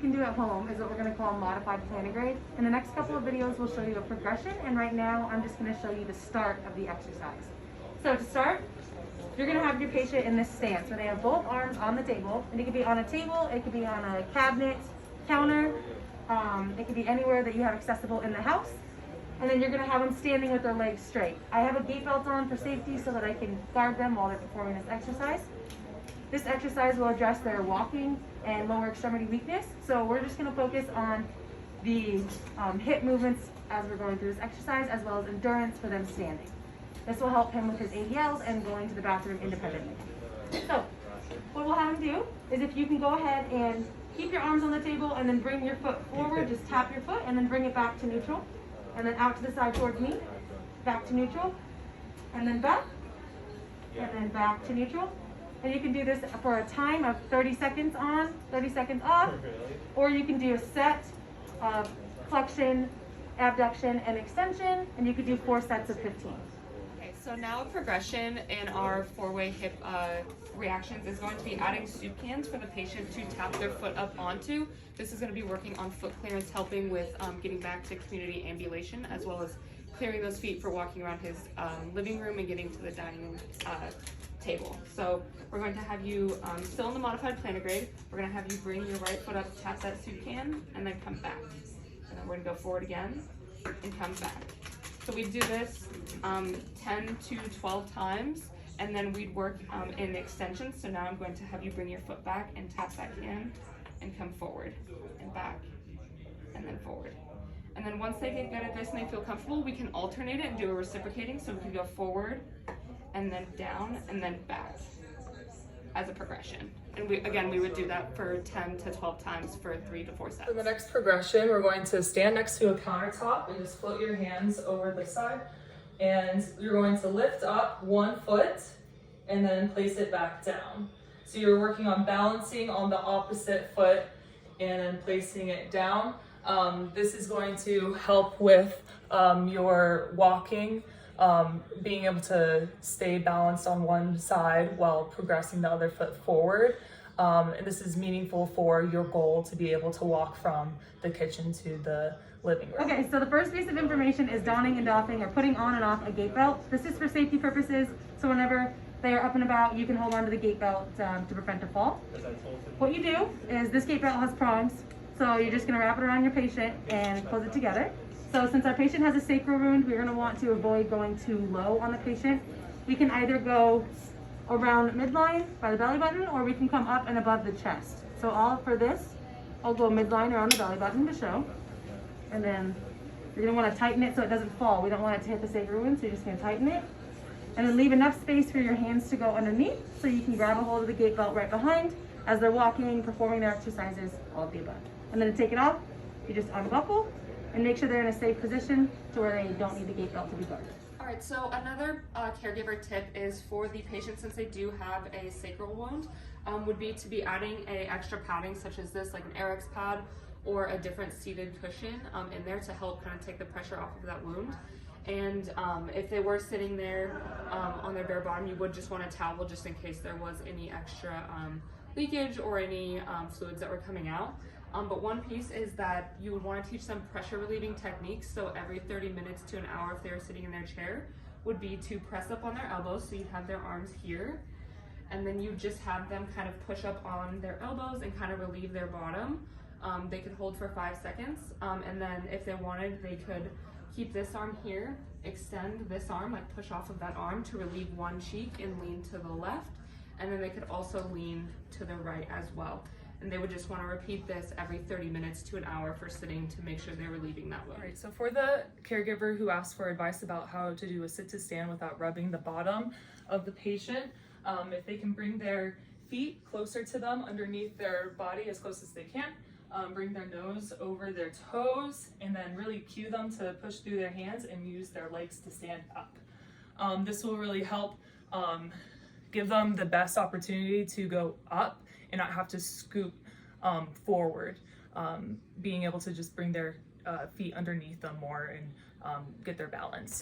can do at home is what we're going to call modified plantigrade. In the next couple of videos, we'll show you a progression, and right now I'm just going to show you the start of the exercise. So to start, you're going to have your patient in this stance where they have both arms on the table, and it could be on a table, it could be on a cabinet, counter, it could be anywhere that you have accessible in the house. And then you're going to have them standing with their legs straight. I have a gait belt on for safety so that I can guard them while they're performing this exercise. This exercise will address their walking and lower extremity weakness. So we're just going to focus on the hip movements as we're going through this exercise, as well as endurance for them standing. This will help him with his ADLs and going to the bathroom independently. So what we'll have him do is, if you can go ahead and keep your arms on the table and then bring your foot forward, just tap your foot and then bring it back to neutral. And then out to the side towards me, back to neutral, and then back, and then back to neutral. And you can do this for a time of 30 seconds on, 30 seconds off, or you can do a set of flexion, abduction, and extension, and you could do 4 sets of 15. Okay, so now a progression in our 4-way hip reactions is going to be adding soup cans for the patient to tap their foot up onto. This is going to be working on foot clearance, helping with getting back to community ambulation, as well as clearing those feet for walking around his living room and getting to the dining room table. So we're going to have you still in the modified plantigrade. We're going to have you bring your right foot up, tap that soup can, and then come back. And then we're going to go forward again and come back. So we do this 10 to 12 times, and then we'd work in extensions. So now I'm going to have you bring your foot back and tap that can and come forward and back and then forward. And then once they get good at this and they feel comfortable, we can alternate it and do a reciprocating. So we can go forward and then down and then back as a progression. And we would do that for 10 to 12 times for 3 to 4 sets. For the next progression, we're going to stand next to a countertop and just float your hands over the side. And you're going to lift up one foot and then place it back down. So you're working on balancing on the opposite foot and then placing it down. This is going to help with your walking, being able to stay balanced on one side while progressing the other foot forward. And this is meaningful for your goal to be able to walk from the kitchen to the living room. Okay, so the first piece of information is donning and doffing, or putting on and off a gait belt. This is for safety purposes, so whenever they are up and about, you can hold onto the gait belt to prevent a fall. What you do is, this gait belt has prongs, so you're just going to wrap it around your patient and close it together. So since our patient has a sacral wound, we're going to want to avoid going too low on the patient. We can either go around midline by the belly button, or we can come up and above the chest. So for this, I'll go midline around the belly button to show. And then you're going to want to tighten it so it doesn't fall. We don't want it to hit the sacral wound, so you're just going to tighten it. And then leave enough space for your hands to go underneath, so you can grab a hold of the gait belt right behind as they're walking, performing their exercises, all of the above. And then to take it off, you just unbuckle and make sure they're in a safe position to where they don't need the gait belt to be guarded. All right, so another caregiver tip is for the patient, since they do have a sacral wound, would be to be adding a extra padding such as this, like an Airx pad or a different seated cushion in there to help kind of take the pressure off of that wound. And if they were sitting there on their bare bottom, you would just want a towel just in case there was any extra leakage or any fluids that were coming out. But one piece is that you would want to teach them pressure relieving techniques. So every 30 minutes to an hour, if they were sitting in their chair, would be to press up on their elbows. So you'd have their arms here, and then you just have them kind of push up on their elbows and kind of relieve their bottom. They could hold for 5 seconds. And then if they wanted, they could keep this arm here, extend this arm, like push off of that arm to relieve one cheek and lean to the left. And then they could also lean to the right as well. And they would just want to repeat this every 30 minutes to an hour for sitting to make sure they're relieving that wound. All right, so for the caregiver who asked for advice about how to do a sit to stand without rubbing the bottom of the patient, if they can bring their feet closer to them underneath their body as close as they can, bring their nose over their toes, and then really cue them to push through their hands and use their legs to stand up. This will really help give them the best opportunity to go up and not have to scoop forward, being able to just bring their feet underneath them more and get their balance.